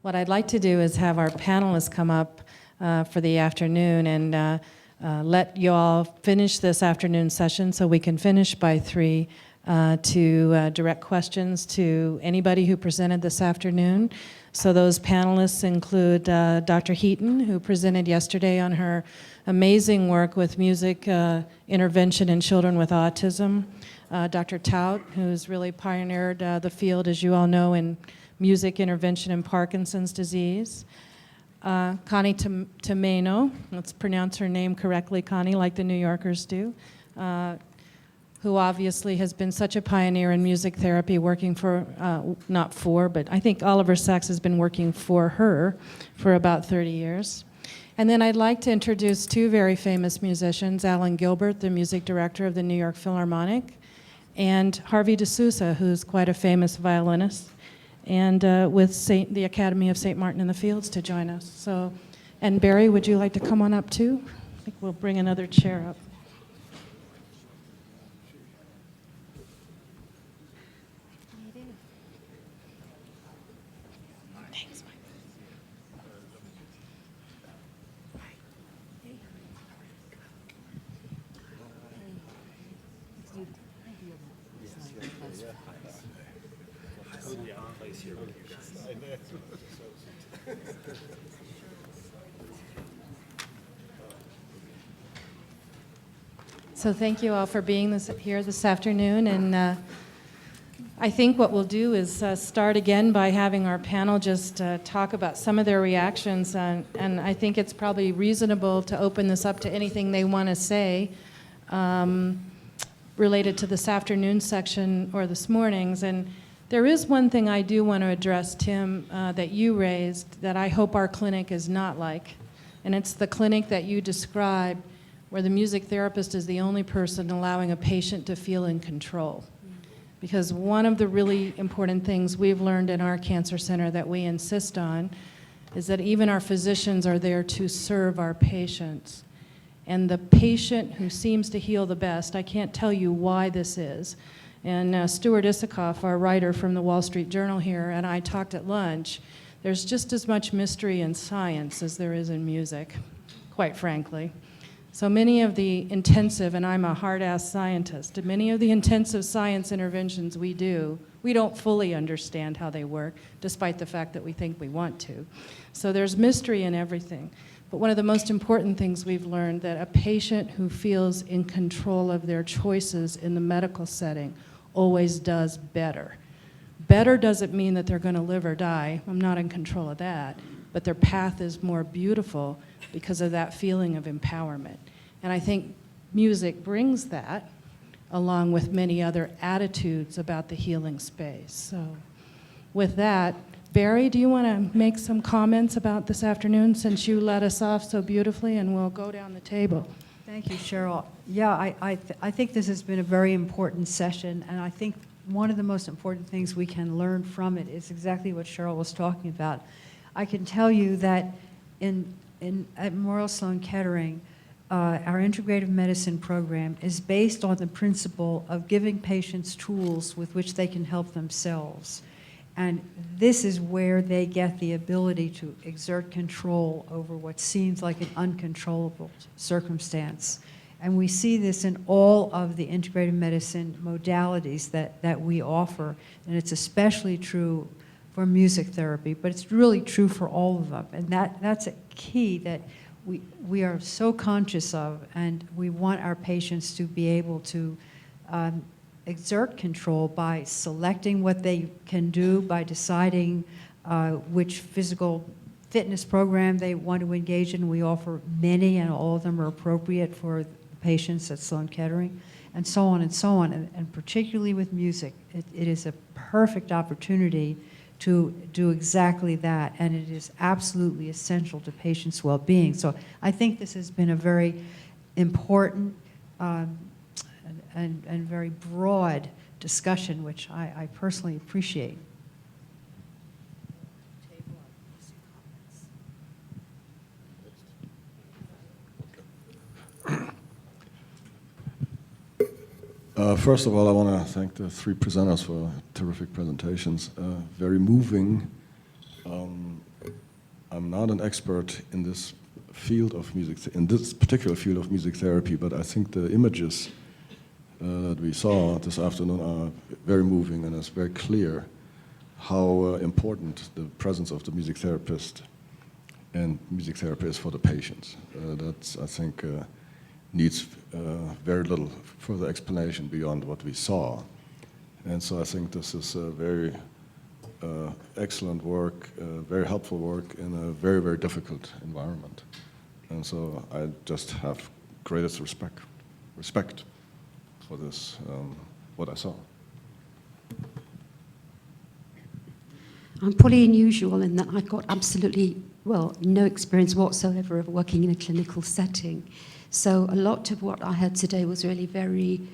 What I'd like to do is have our panelists come up for the afternoon and let you all finish this afternoon session so we can finish by 3 to direct questions to anybody who presented this afternoon. So those panelists include Dr. Heaton, who presented yesterday on her amazing work with music intervention in children with autism. Dr. Thaut, who's really pioneered the field, as you all know, in music intervention in Parkinson's disease. Connie TOMAINO, let's pronounce her name correctly, Connie, like the New Yorkers do, who obviously has been such a pioneer in music therapy, working for, not for, but I think Oliver Sacks has been working for her for about 30 years. And then I'd like to introduce 2 very famous musicians, Alan Gilbert, the music director of the New York Philharmonic, and Harvey D'Souza, who's quite a famous violinist, and with the Academy of St. Martin in the Fields to join us. So, and Barry, would you like to come on up too? I think we'll bring another chair up. So thank you all for being here this afternoon, and I think what we'll do is start again by having our panel just talk about some of their reactions, and I think it's probably reasonable to open this up to anything they want to say related to this afternoon section or this morning's. And there is one thing I do want to address, Tim, that you raised that I hope our clinic is not like, and it's the clinic that you described where the music therapist is the only person allowing a patient to feel in control. Because one of the really important things we've learned in our cancer center that we insist on is that even our physicians are there to serve our patients. And the patient who seems to heal the best, I can't tell you why this is. And Stuart Isikoff, our writer from the Wall Street Journal here, and I talked at lunch, there's just as much mystery in science as there is in music, quite frankly. So many of the intensive, and I'm a hard-ass scientist, many of the intensive science interventions we do, we don't fully understand how they work, despite the fact that we think we want to. So there's mystery in everything. But one of the most important things we've learned, that a patient who feels in control of their choices in the medical setting always does better. Better doesn't mean that they're going to live or die. I'm not in control of that. But their path is more beautiful because of that feeling of empowerment. And I think music brings that, along with many other attitudes about the healing space. So with that, Barry, do you want to make some comments about this afternoon, since you led us off so beautifully, and we'll go down the table. Thank you, Cheryl. Yeah, I think this has been a very important session, and I think one of the most important things we can learn from it is exactly what Cheryl was talking about. I can tell you that at Memorial Sloan Kettering, our integrative medicine program is based on the principle of giving patients tools with which they can help themselves. And this is where they get the ability to exert control over what seems like an uncontrollable circumstance. And we see this in all of the integrative medicine modalities that we offer, and it's especially true for music therapy, but it's really true for all of them. And that's a key that we are so conscious of, and we want our patients to be able to exert control by selecting what they can do, by deciding which physical fitness program they want to engage in. We offer many, and all of them are appropriate for patients at Sloan Kettering, and so on and so on. And particularly with music, it is a perfect opportunity to do exactly that, and it is absolutely essential to patients' well-being. So I think this has been a very important and very broad discussion, which I personally appreciate. First of all, I want to thank the 3 presenters for terrific presentations. Very moving. I'm not an expert in this field of music, in this particular field of music therapy, but I think the images that we saw this afternoon are very moving, and it's very clear how important the presence of the music therapist and music therapist for the patients. That's, I think, needs very little further explanation beyond what we saw. And so I think this is a very excellent work, very helpful work in a very, very difficult environment. And so I just have greatest respect for this, what I saw. I'm probably unusual in that I've got absolutely, well, no experience whatsoever of working in a clinical setting. So a lot of what I heard today was really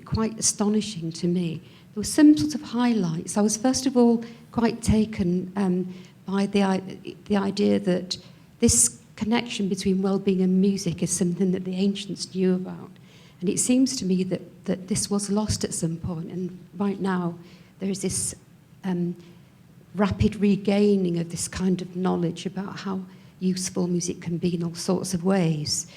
quite astonishing to me. There were some sort of highlights. I was first of all quite taken by the idea that this connection between well-being and music is something that the ancients knew about. And it seems to me that this was lost at some point, and right now there is this rapid regaining of this kind of knowledge about how useful music can be in all sorts of ways.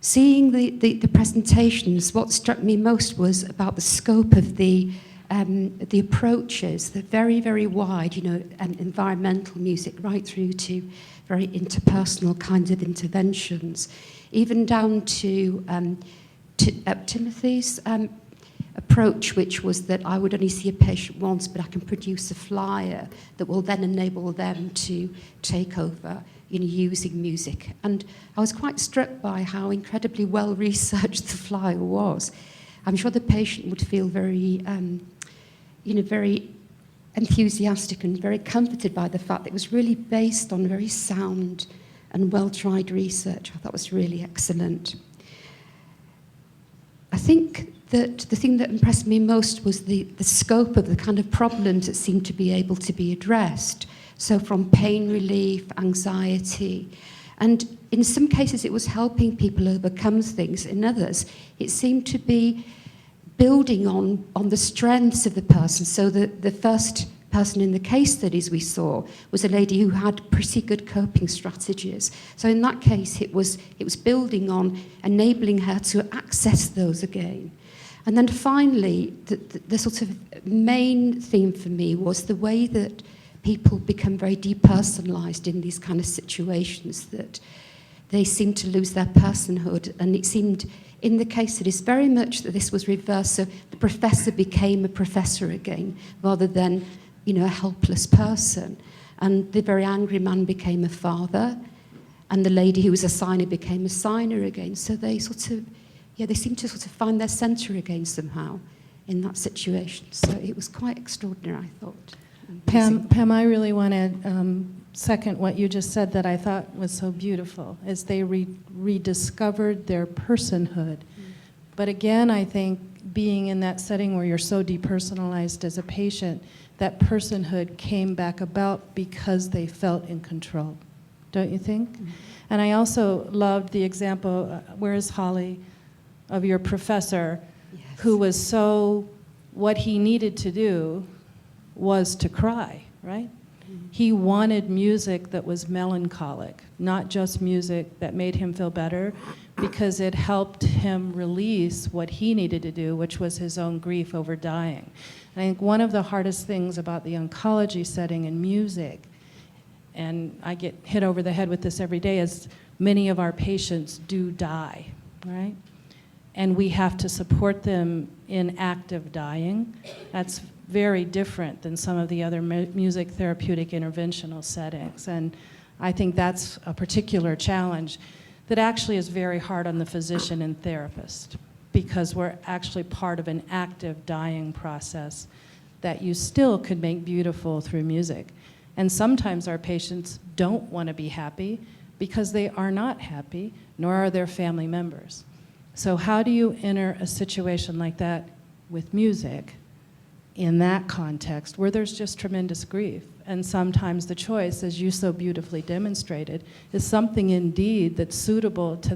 Seeing the presentations, what struck me most was about the scope of the approaches. They're very, very wide, environmental music right through to very interpersonal kinds of interventions, even down to Timothy's approach, which was that I would only see a patient once, but I can produce a flyer that will then enable them to take over, using music. And I was quite struck by how incredibly well researched the flyer was. I'm sure the patient would feel very, very enthusiastic and very comforted by the fact that it was really based on very sound and well-tried research. I thought was really excellent. I think that the thing that impressed me most was the scope of the kind of problems that seemed to be able to be addressed. So from pain relief, anxiety, and in some cases it was helping people overcome things. In others, it seemed to be building on the strengths of the person. So the first person in the case studies we saw was a lady who had pretty good coping strategies. So in that case, it was building on enabling her to access those again. And then finally, the sort of main theme for me was the way that people become very depersonalized in these kind of situations, that they seem to lose their personhood. And it seemed, in the case studies, very much that this was reversed. So the professor became a professor again, rather than, a helpless person. And the very angry man became a father, and the lady who was a signer became a signer again. So they they seem to sort of find their centre again somehow in that situation. So it was quite extraordinary, I thought. Pam, I really want to second what you just said that I thought was so beautiful, is they rediscovered their personhood. But again, I think being in that setting where you're so depersonalized as a patient, that personhood came back about because they felt in control. Don't you think? Mm-hmm. And I also loved the example, where is Holly, of your professor, yes, who was what he needed to do was to cry, right? Mm-hmm. He wanted music that was melancholic, not just music that made him feel better, because it helped him release what he needed to do, which was his own grief over dying. And I think one of the hardest things about the oncology setting and music, and I get hit over the head with this every day, is many of our patients do die, right? And we have to support them in active dying. That's very different than some of the other music therapeutic interventional settings. And I think that's a particular challenge that actually is very hard on the physician and therapist, because we're actually part of an active dying process that you still could make beautiful through music. And sometimes our patients don't want to be happy because they are not happy, nor are their family members. So how do you enter a situation like that with music in that context where there's just tremendous grief? And sometimes the choice, as you so beautifully demonstrated, is something indeed that's suitable to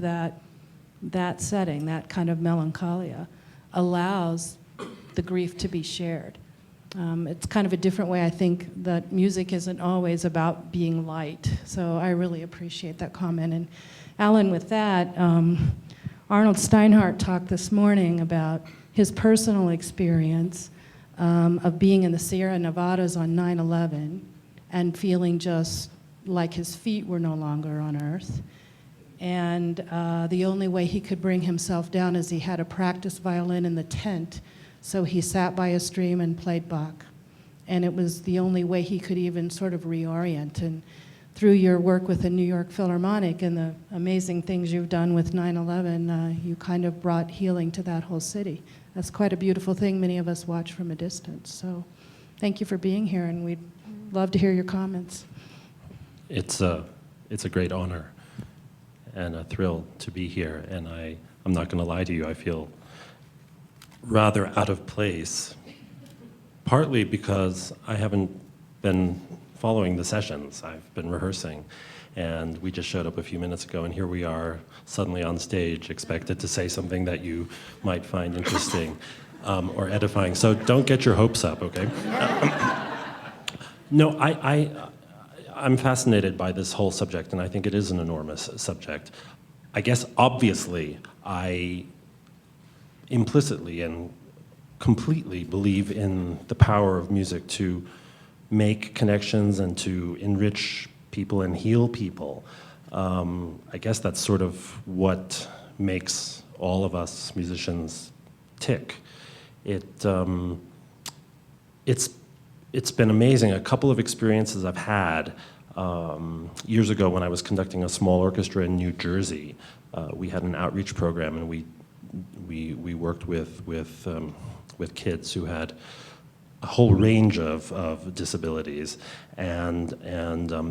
that setting, that kind of melancholia, allows the grief to be shared. It's kind of a different way, I think, that music isn't always about being light. So I really appreciate that comment. And Alan, with that, Arnold Steinhardt talked this morning about his personal experience of being in the Sierra Nevadas on 9/11 and feeling just like his feet were no longer on earth. And the only way he could bring himself down is he had a practice violin in the tent, so he sat by a stream and played Bach. And it was the only way he could even sort of reorient. And through your work with the New York Philharmonic and the amazing things you've done with 9/11, you kind of brought healing to that whole city. That's quite a beautiful thing many of us watch from a distance. So thank you for being here, and we'd love to hear your comments. It's a great honor and a thrill to be here, and I'm not going to lie to you, I feel rather out of place, partly because I haven't been following the sessions. I've been rehearsing, and we just showed up a few minutes ago, and here we are suddenly on stage, expected to say something that you might find interesting or edifying. So don't get your hopes up, okay? No, I'm fascinated by this whole subject, and I think it is an enormous subject. I guess, obviously, I implicitly and completely believe in the power of music to make connections and to enrich people and heal people. I guess that's sort of what makes all of us musicians tick. It's been amazing. A couple of experiences I've had years ago when I was conducting a small orchestra in New Jersey. We had an outreach program, and we worked with kids who had a whole range of disabilities, and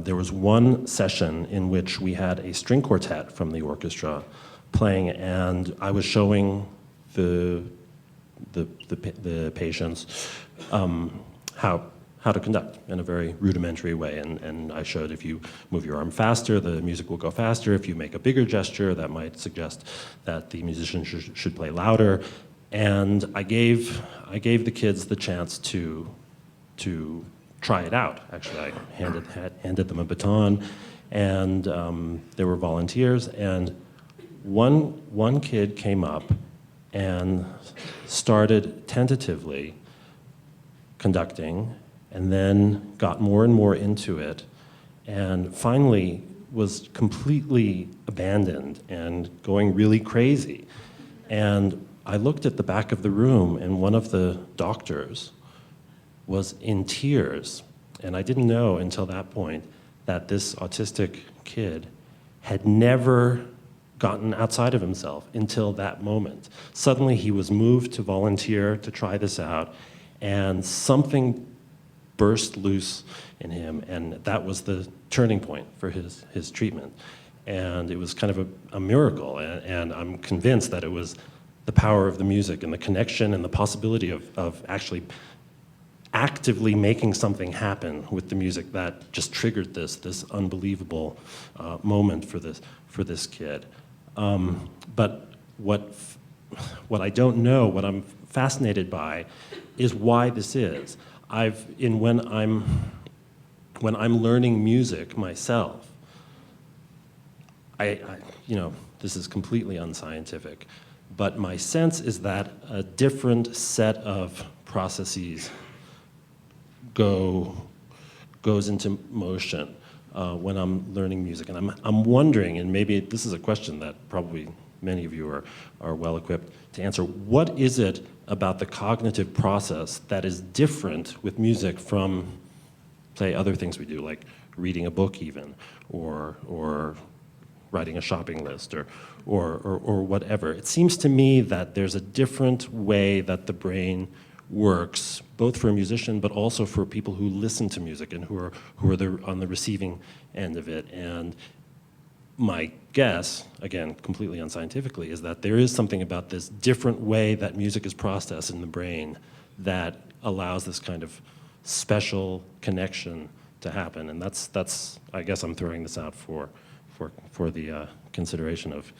there was one session in which we had a string quartet from the orchestra playing, and I was showing the patients how to conduct in a very rudimentary way, and I showed if you move your arm faster, the music will go faster. If you make a bigger gesture, that might suggest that the musician should play louder. And I gave the kids the chance to try it out. Actually, I handed them a baton, and there were volunteers, and one kid came up and started tentatively conducting, and then got more and more into it, and finally was completely abandoned and going really crazy. And I looked at the back of the room, and one of the doctors was in tears, and I didn't know until that point that this autistic kid had never gotten outside of himself until that moment. Suddenly he was moved to volunteer to try this out, and something burst loose in him, and that was the turning point for his treatment. And it was kind of a miracle, and I'm convinced that it was the power of the music and the connection and the possibility of actually actively making something happen with the music that just triggered this unbelievable moment for this kid. But what I don't know, what I'm fascinated by, is why this is. When I'm learning music myself, this is completely unscientific, but my sense is that a different set of processes goes into motion when I'm learning music. And I'm wondering, and maybe this is a question that probably many of you are well equipped to answer, what is it about the cognitive process that is different with music from, say, other things we do, like reading a book even, or writing a shopping list, or whatever. It seems to me that there's a different way that the brain works, both for a musician, but also for people who listen to music and who are on the receiving end of it. And my guess, again, completely unscientifically, is that there is something about this different way that music is processed in the brain that allows this kind of special connection to happen. And that's I guess I'm throwing this out for the consideration of,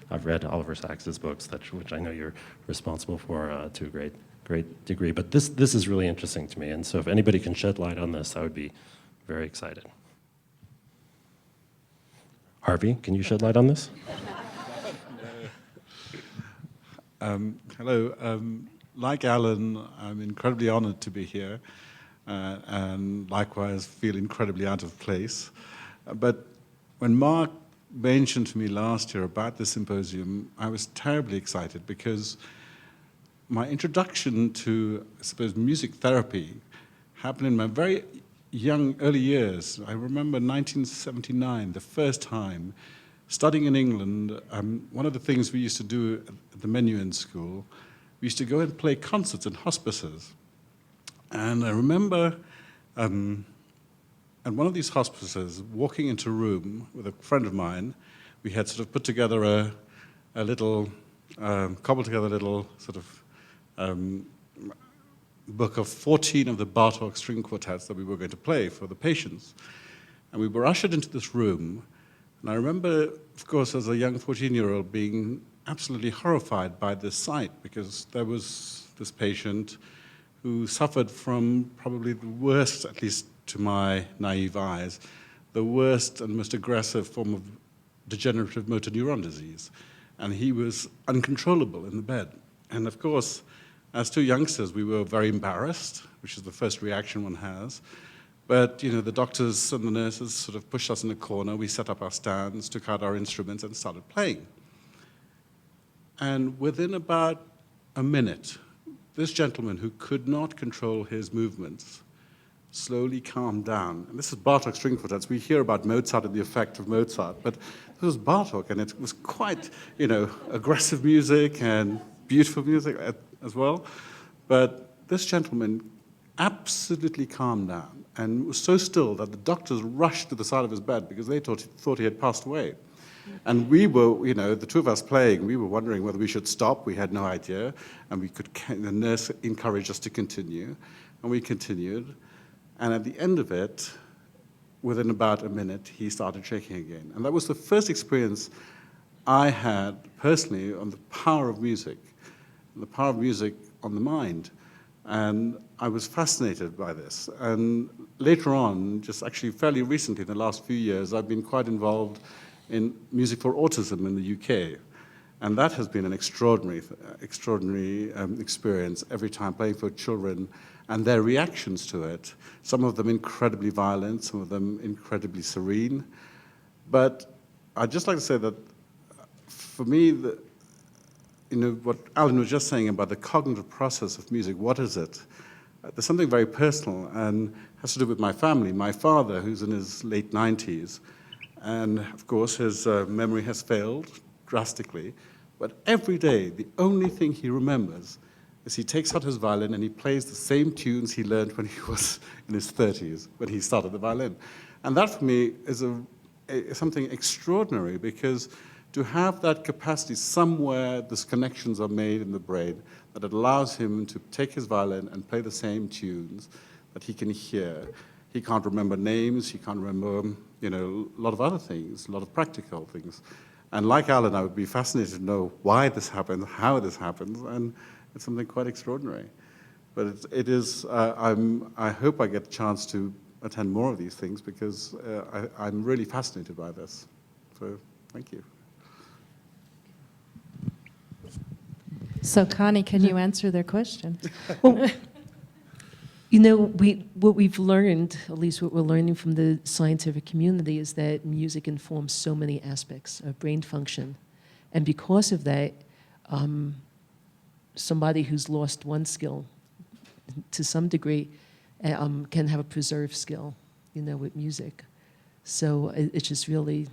I've read Oliver Sacks's books, which I know you're responsible for to a great great degree. But this is really interesting to me, and so if anybody can shed light on this, I would be very excited. Harvey, can you shed light on this? Hello. Like Alan, I'm incredibly honored to be here, and likewise feel incredibly out of place. But when Mark mentioned to me last year about the symposium, I was terribly excited because my introduction to, I suppose, music therapy happened in my very young, early years. I remember 1979, the first time, studying in England. One of the things we used to do at the Menuhin School, we used to go and play concerts in hospices. And I remember at one of these hospices, walking into a room with a friend of mine, we had sort of put together a little, cobbled together a little sort of book of 14 of the Bartók string quartets that we were going to play for the patients. And we were ushered into this room, and I remember, of course, as a young 14-year-old being absolutely horrified by this sight, because there was this patient who suffered from probably the worst, at least to my naive eyes, the worst and most aggressive form of degenerative motor neuron disease. And he was uncontrollable in the bed. And of course, as two youngsters, we were very embarrassed, which is the first reaction one has. But the doctors and the nurses sort of pushed us in a corner. We set up our stands, took out our instruments, and started playing. And within about a minute, this gentleman who could not control his movements slowly calmed down. And this is Bartók string quartets. We hear about Mozart and the effect of Mozart, but this was Bartók, and it was quite, aggressive music and beautiful music as well. But this gentleman absolutely calmed down and was so still that the doctors rushed to the side of his bed because they thought he had passed away. And we were, the two of us playing, we were wondering whether we should stop. We had no idea. And the nurse encouraged us to continue. And we continued. And at the end of it, within about a minute, he started shaking again. And that was the first experience I had personally on the power of music on the mind. And I was fascinated by this. And later on, just actually fairly recently, in the last few years, I've been quite involved in music for autism in the UK. And that has been an extraordinary experience every time playing for children and their reactions to it. Some of them incredibly violent, some of them incredibly serene. But I'd just like to say that for me, what Alan was just saying about the cognitive process of music, what is it? There's something very personal and has to do with my family. My father, who's in his late 90s, and of course his memory has failed drastically, but every day the only thing he remembers is he takes out his violin and he plays the same tunes he learned when he was in his 30s, when he started the violin. And that for me is something extraordinary, because to have that capacity somewhere, these connections are made in the brain that it allows him to take his violin and play the same tunes that he can hear. He can't remember names, he can't remember, a lot of other things, a lot of practical things. And like Alan, I would be fascinated to know why this happens, how this happens, and it's something quite extraordinary. But it is, I hope I get a chance to attend more of these things, because I'm really fascinated by this. So, thank you. So Connie, can you answer their question? Well, what we've learned, at least what we're learning from the scientific community, is that music informs so many aspects of brain function. And because of that, somebody who's lost one skill, to some degree, can have a preserved skill, with music. So it's just really,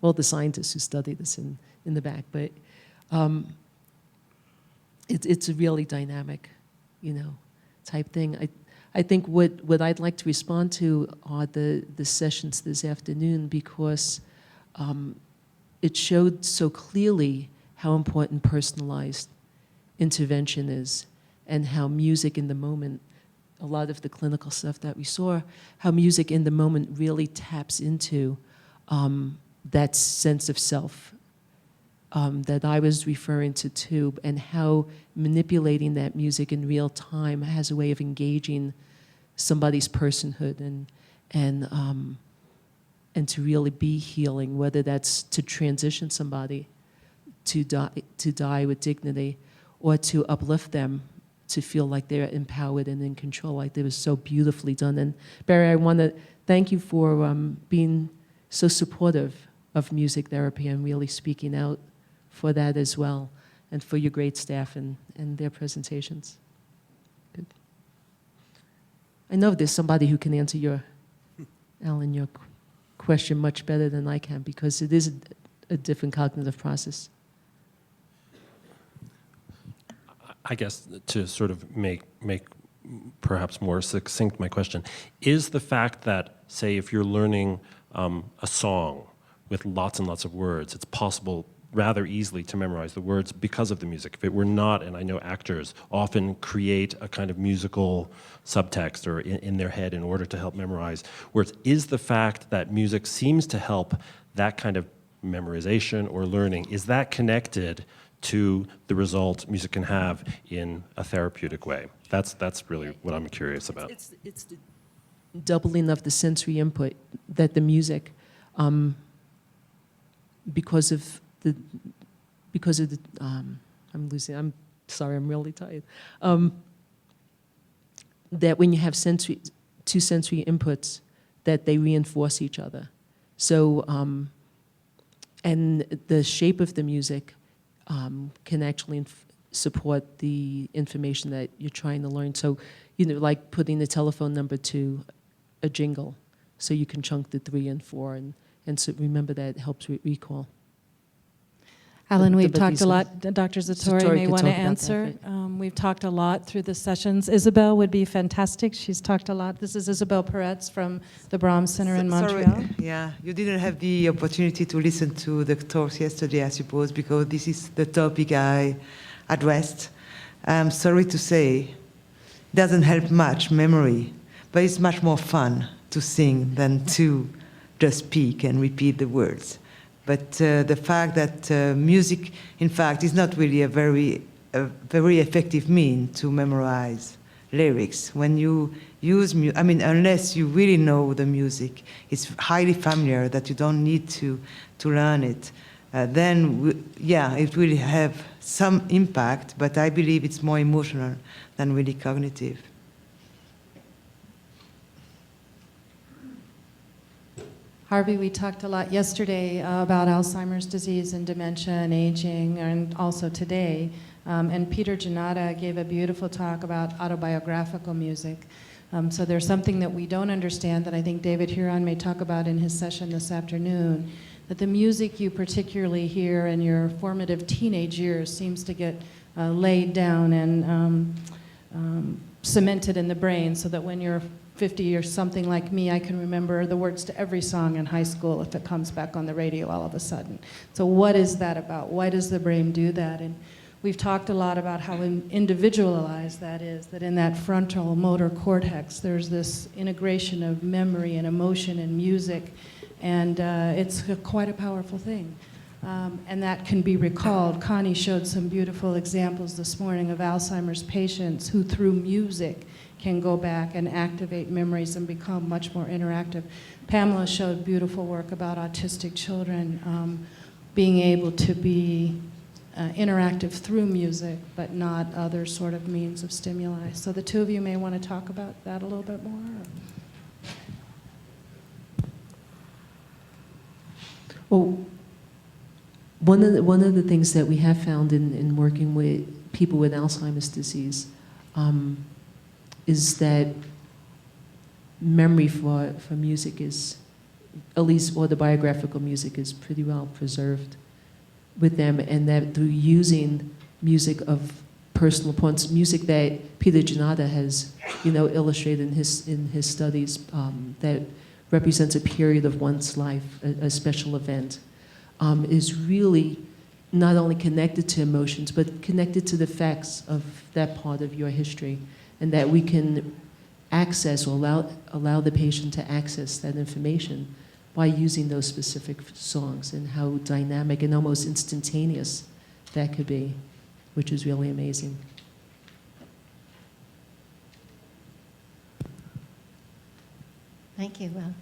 the scientists who study this in the back, but it's a really dynamic, type thing. I think what I'd like to respond to are the sessions this afternoon, because it showed so clearly how important personalized intervention is, and how music in the moment, a lot of the clinical stuff that we saw, how music in the moment really taps into that sense of self that I was referring to too, and how manipulating that music in real time has a way of engaging somebody's personhood and to really be healing, whether that's to transition somebody to die with dignity, or to uplift them, to feel like they're empowered and in control, like they was so beautifully done. And Barry, I want to thank you for being so supportive of music therapy and really speaking out for that as well, and for your great staff and their presentations. Good. I know there's somebody who can answer Alan, your question much better than I can, because it is a different cognitive process. I guess to sort of make perhaps more succinct my question, is the fact that, say, if you're learning a song with lots and lots of words, it's possible rather easily to memorize the words because of the music. If it were not, and I know actors often create a kind of musical subtext or in their head in order to help memorize words, is the fact that music seems to help that kind of memorization or learning, is that connected to the result music can have in a therapeutic way? That's really what I'm curious about. It's the doubling of the sensory input that the music, because of the I'm sorry, I'm really tired. That when you have two sensory inputs, that they reinforce each other. So, and the shape of the music can actually support the information that you're trying to learn. So, like putting the telephone number to a jingle, so you can chunk the 3 and 4, and so remember that helps recall. Alan, we've But talked these- a lot. Dr. Zatori Zatori may could want to talk about that, answer. right? We've talked a lot through the sessions. Isabel would be fantastic. She's talked a lot. This is Isabel Peretz from the Brahms Center in Montreal. Sorry, yeah, you didn't have the opportunity to listen to the talks yesterday, I suppose, because this is the topic I addressed. I'm sorry to say, it doesn't help much memory, but it's much more fun to sing than to just speak and repeat the words. But the fact that music, in fact, is not really a very effective means to memorize lyrics. When you use unless you really know the music, it's highly familiar that you don't need to learn it. Then, it will have some impact, but I believe it's more emotional than really cognitive. Harvey, we talked a lot yesterday about Alzheimer's disease and dementia and aging, and also today. And Peter Janata gave a beautiful talk about autobiographical music. So there's something that we don't understand that I think David Huron may talk about in his session this afternoon, that the music you particularly hear in your formative teenage years seems to get laid down and cemented in the brain, so that when you're 50 or something like me, I can remember the words to every song in high school if it comes back on the radio all of a sudden. So what is that about? Why does the brain do that? And we've talked a lot about how individualized that is, that in that frontal motor cortex, there's this integration of memory and emotion and music, and it's quite a powerful thing. And that can be recalled. Connie showed some beautiful examples this morning of Alzheimer's patients who, through music, can go back and activate memories and become much more interactive. Pamela showed beautiful work about autistic children being able to be interactive through music, but not other sort of means of stimuli. So the two of you may want to talk about that a little bit more. Well, one of the things that we have found in working with people with Alzheimer's disease is that memory for music is, at least autobiographical music, is pretty well preserved with them, and that through using music of personal importance, music that Peter Janata has, illustrated in his studies, that represents a period of one's life, a special event, is really not only connected to emotions, but connected to the facts of that part of your history, and that we can access or allow the patient to access that information by using those specific songs, and how dynamic and almost instantaneous that could be, which is really amazing. Thank you. Well,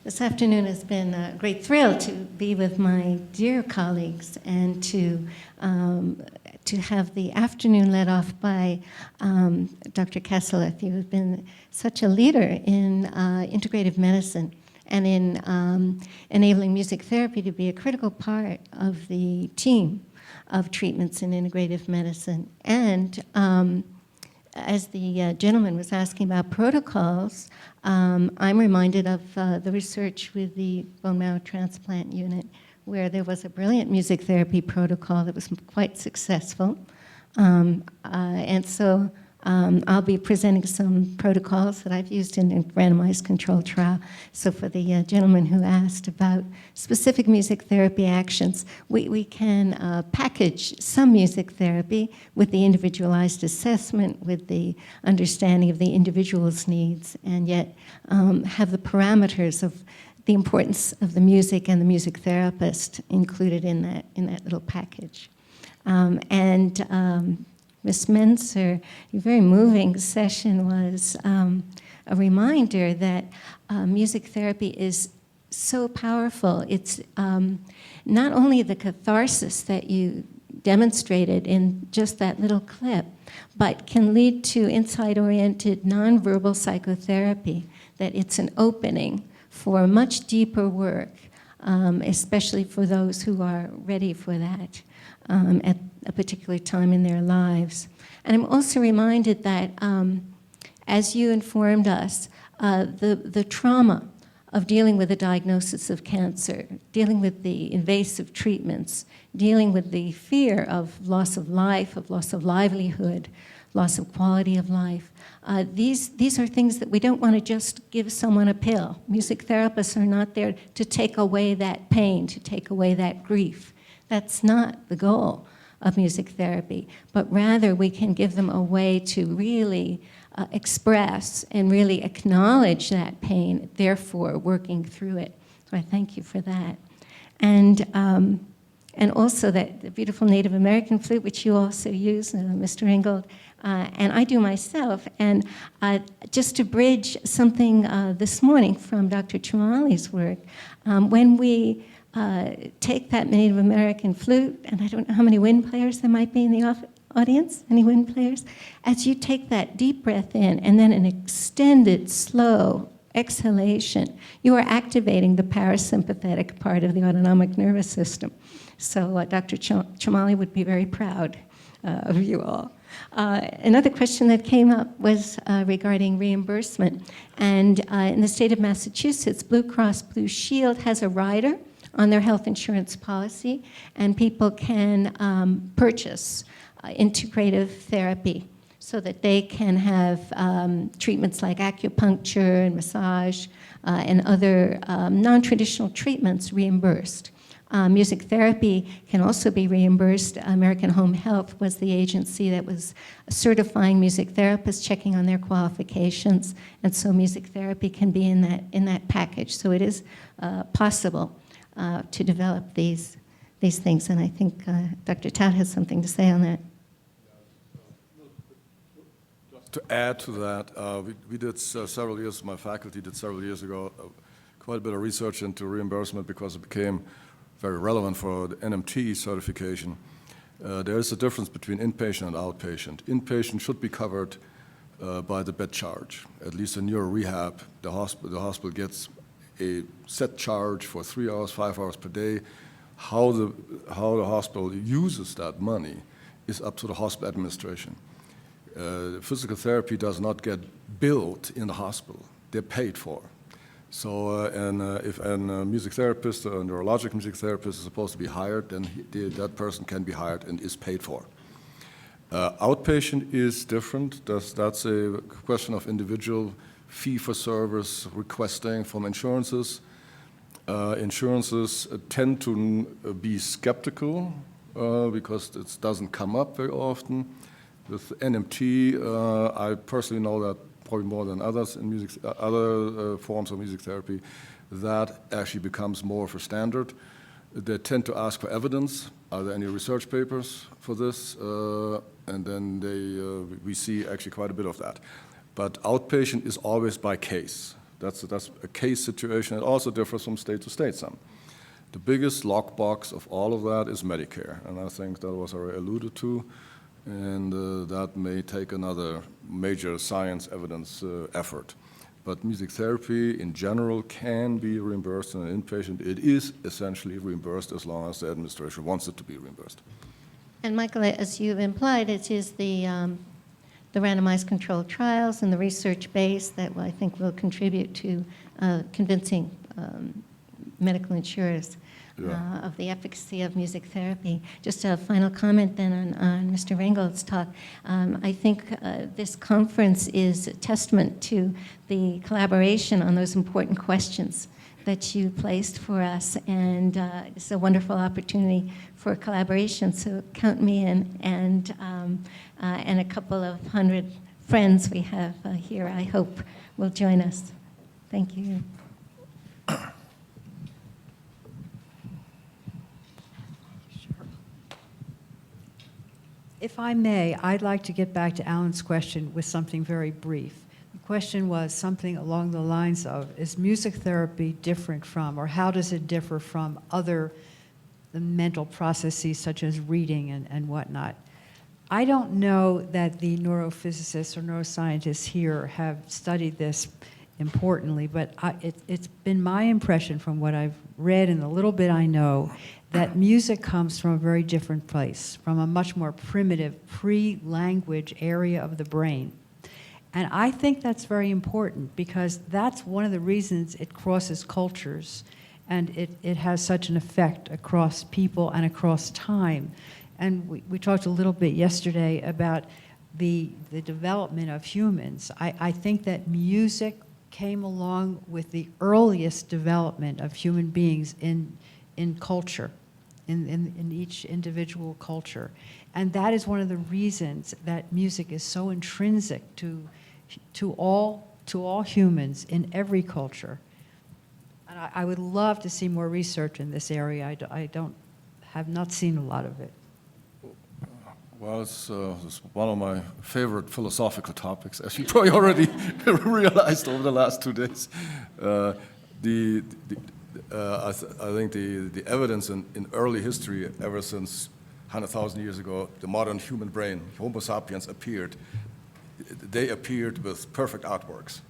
this afternoon has been a great thrill to be with my dear colleagues and to have the afternoon led off by Dr. CASSILETH. You have been such a leader in integrative medicine and in enabling music therapy to be a critical part of the team of treatments in integrative medicine. And as the gentleman was asking about protocols, I'm reminded of the research with the bone marrow transplant unit, where there was a brilliant music therapy protocol that was quite successful. And so I'll be presenting some protocols that I've used in a randomized controlled trial. So for the gentleman who asked about specific music therapy actions, we can package some music therapy with the individualized assessment, with the understanding of the individual's needs, and yet have the parameters of the importance of the music and the music therapist included in that little package. Ms. Menser, your very moving session was a reminder that music therapy is so powerful. It's not only the catharsis that you demonstrated in just that little clip, but can lead to insight-oriented nonverbal psychotherapy, that it's an opening for much deeper work, especially for those who are ready for that at a particular time in their lives. And I'm also reminded that, as you informed us, the trauma of dealing with the diagnosis of cancer, dealing with the invasive treatments, dealing with the fear of loss of life, of loss of livelihood, loss of quality of life, these are things that we don't want to just give someone a pill. Music therapists are not there to take away that pain, to take away that grief. That's not the goal of music therapy, but rather we can give them a way to really express and really acknowledge that pain, therefore working through it. So I thank you for that. And also that beautiful Native American flute, which you also use, Mr. Ingold, and I do myself. And just to bridge something this morning from Dr. Chumali's work, when we take that Native American flute, and I don't know how many wind players there might be in the audience, any wind players? As you take that deep breath in and then an extended, slow exhalation, you are activating the parasympathetic part of the autonomic nervous system. So Dr. Chumali would be very proud of you all. Another question that came up was regarding reimbursement. And in the state of Massachusetts, Blue Cross Blue Shield has a rider on their health insurance policy, and people can purchase integrative therapy so that they can have treatments like acupuncture and massage and other non-traditional treatments reimbursed. Music therapy can also be reimbursed. American Home Health was the agency that was certifying music therapists, checking on their qualifications, and so music therapy can be in that package. So it is possible to develop these things, and I think Dr. Thaut has something to say on that. Just to add to that, we did several years, my faculty did several years ago, quite a bit of research into reimbursement because it became very relevant for the NMT certification. There is a difference between inpatient and outpatient. Inpatient should be covered by the bed charge. At least in your rehab, the hospital gets a set charge for 3 hours, 5 hours per day. How the hospital uses that money is up to the hospital administration. Physical therapy does not get billed in the hospital. They're paid for. So if a music therapist, a neurologic music therapist is supposed to be hired, then that person can be hired and is paid for. Outpatient is different. That's a question of individual fee-for-service requesting from insurances. Insurances tend to be skeptical because it doesn't come up very often. With NMT, I personally know that probably more than others in music, other forms of music therapy, that actually becomes more of a standard. They tend to ask for evidence. Are there any research papers for this? And then we see actually quite a bit of that. But outpatient is always by case. That's a case situation. It also differs from state to state some. The biggest lockbox of all of that is Medicare, and I think that was already alluded to, and that may take another major science evidence effort. But music therapy in general can be reimbursed in an inpatient. It is essentially reimbursed as long as the administration wants it to be reimbursed. And Michael, as you've implied, it is the randomized controlled trials and the research base that I think will contribute to convincing medical insurers of the efficacy of music therapy. Just a final comment then on Mr. Ringgold's talk. I think this conference is a testament to the collaboration on those important questions that you placed for us, and it's a wonderful opportunity for collaboration, so count me in, and a couple of hundred friends we have here, I hope, will join us. Thank you. If I may, I'd like to get back to Alan's question with something very brief. The question was something along the lines of, is music therapy different from, or how does it differ from other mental processes such as reading and whatnot? I don't know that the neurophysicists or neuroscientists here have studied this importantly, but it's been my impression from what I've read and the little bit I know that music comes from a very different place, from a much more primitive, pre-language area of the brain. And I think that's very important because that's one of the reasons it crosses cultures and it has such an effect across people and across time. And we talked a little bit yesterday about the development of humans. I think that music came along with the earliest development of human beings in culture, in each individual culture. And that is one of the reasons that music is so intrinsic to all humans in every culture. And I would love to see more research in this area. I have not seen a lot of it. Well, it's one of my favorite philosophical topics, as you probably already realized over the last 2 days. I think the evidence in early history, ever since 100,000 years ago, the modern human brain, Homo sapiens, appeared. They appeared with perfect artworks,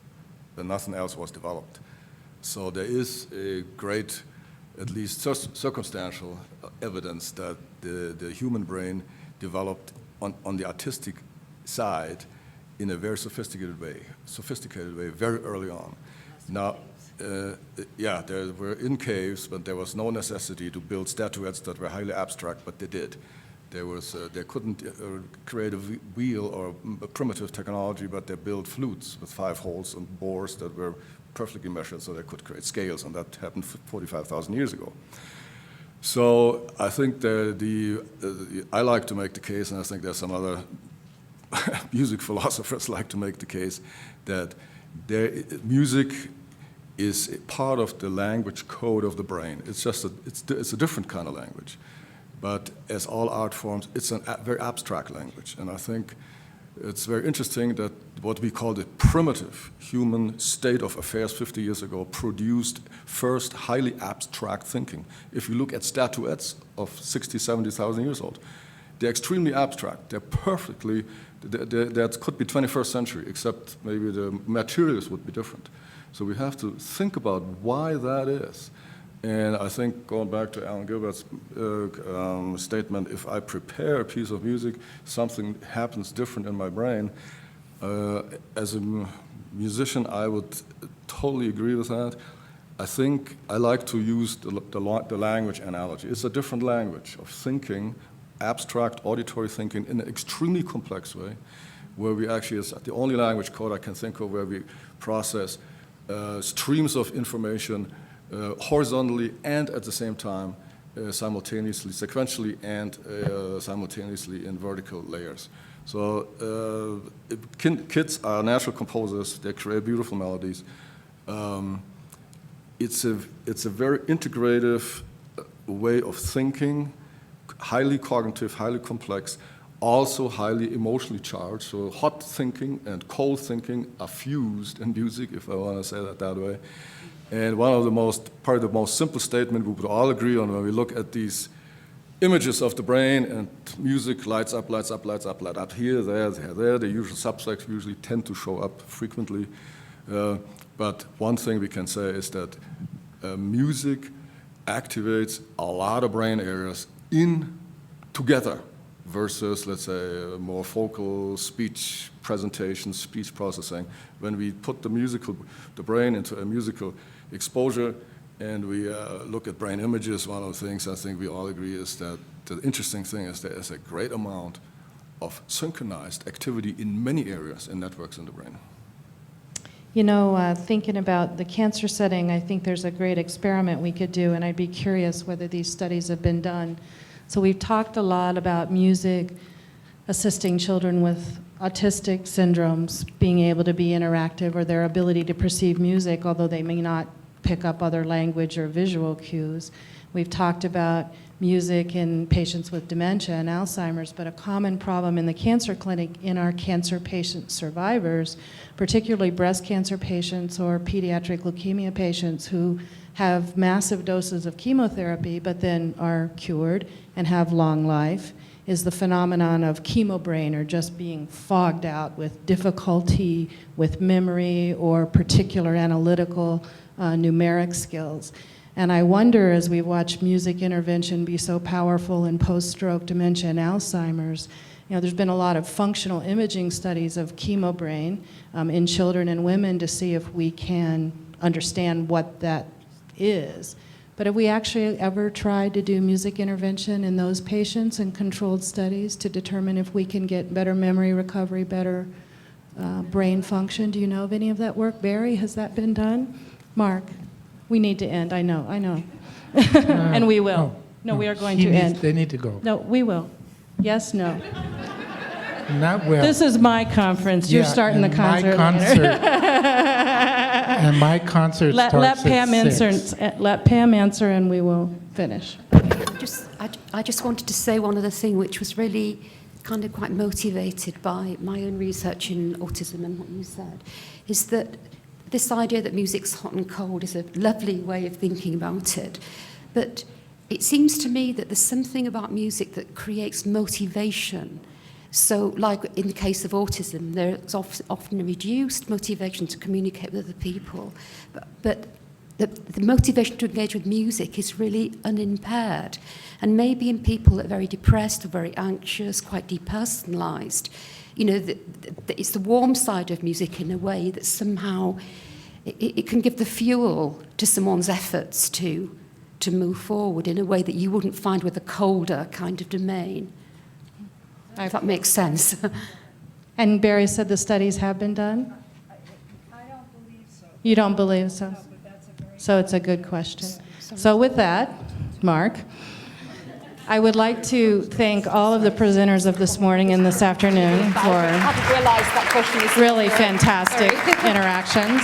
and nothing else was developed. So there is a great, at least circumstantial evidence that the human brain developed on the artistic side in a very sophisticated way, very early on. Now, yeah, they were in caves, but there was no necessity to build statuettes that were highly abstract, but they did. They couldn't create a wheel or a primitive technology, but they built flutes with 5 holes and bores that were perfectly measured so they could create scales, and that happened 45,000 years ago. So I think I like to make the case, and I think there's some other music philosophers like to make the case, that music is a part of the language code of the brain. It's just it's a different kind of language. But as all art forms, it's a very abstract language. And I think it's very interesting that what we call the primitive human state of affairs 50 years ago produced first highly abstract thinking. If you look at statuettes of 60, 70,000 years old, they're extremely abstract. They're perfectly, that could be 21st century, except maybe the materials would be different. So we have to think about why that is. And I think, going back to Alan Gilbert's statement, if I prepare a piece of music, something happens different in my brain. As a musician, I would totally agree with that. I think I like to use the language analogy. It's a different language of thinking, abstract auditory thinking in an extremely complex way, where we actually, it's the only language code I can think of where we process streams of information horizontally and at the same time simultaneously, sequentially and simultaneously in vertical layers. So kids are natural composers. They create beautiful melodies. it's a very integrative way of thinking, highly cognitive, highly complex, also highly emotionally charged. So hot thinking and cold thinking are fused in music, if I want to say that way. And probably the most simple statement we would all agree on when we look at these images of the brain and music lights up, lights up, lights up, light up, here, there, there. The usual subjects usually tend to show up frequently. But one thing we can say is that music activates a lot of brain areas together versus, let's say, more focal speech presentation, speech processing. When we put the brain into a musical exposure and we look at brain images, one of the things I think we all agree is that the interesting thing is there is a great amount of synchronized activity in many areas and networks in the brain. You know, thinking about the cancer setting, I think there's a great experiment we could do, and I'd be curious whether these studies have been done. So we've talked a lot about music assisting children with autistic syndromes being able to be interactive, or their ability to perceive music, although they may not pick up other language or visual cues. We've talked about music in patients with dementia and Alzheimer's, but a common problem in the cancer clinic in our cancer patient survivors, particularly breast cancer patients or pediatric leukemia patients who have massive doses of chemotherapy but then are cured and have long life, is the phenomenon of chemobrain, or just being fogged out with difficulty with memory or particular analytical numeric skills. And I wonder, as we watch music intervention be so powerful in post-stroke dementia and Alzheimer's, you know, there's been a lot of functional imaging studies of chemobrain in children and women to see if we can understand what that is. But have we actually ever tried to do music intervention in those patients in controlled studies to determine if we can get better memory recovery, better brain function? Do you know of any of that work? Barry, has that been done? Mark? We need to end, I know. And we will. No, we are going to end. They need to go. No, we will. Yes, no. Not well. This is my conference. You're starting the concert later. And my concert starts Let Pam at answer. 6. Let Pam answer, and we will finish. I just wanted to say one other thing, which was really kind of quite motivated by my own research in autism and what you said, is that this idea that music's hot and cold is a lovely way of thinking about it. But it seems to me that there's something about music that creates motivation. So, like in the case of autism, there's often a reduced motivation to communicate with other people. But the motivation to engage with music is really unimpaired. And maybe in people that are very depressed or very anxious, quite depersonalized, you know, it's the warm side of music in a way that somehow it can give the fuel to someone's efforts to move forward in a way that you wouldn't find with a colder kind of domain. If that makes sense. And Barry said the studies have been done? I don't believe so. You don't believe so? No, but that's a very So it's a good question. So with that, Mark, I would like to thank all of the presenters of this morning and this afternoon for really fantastic interactions.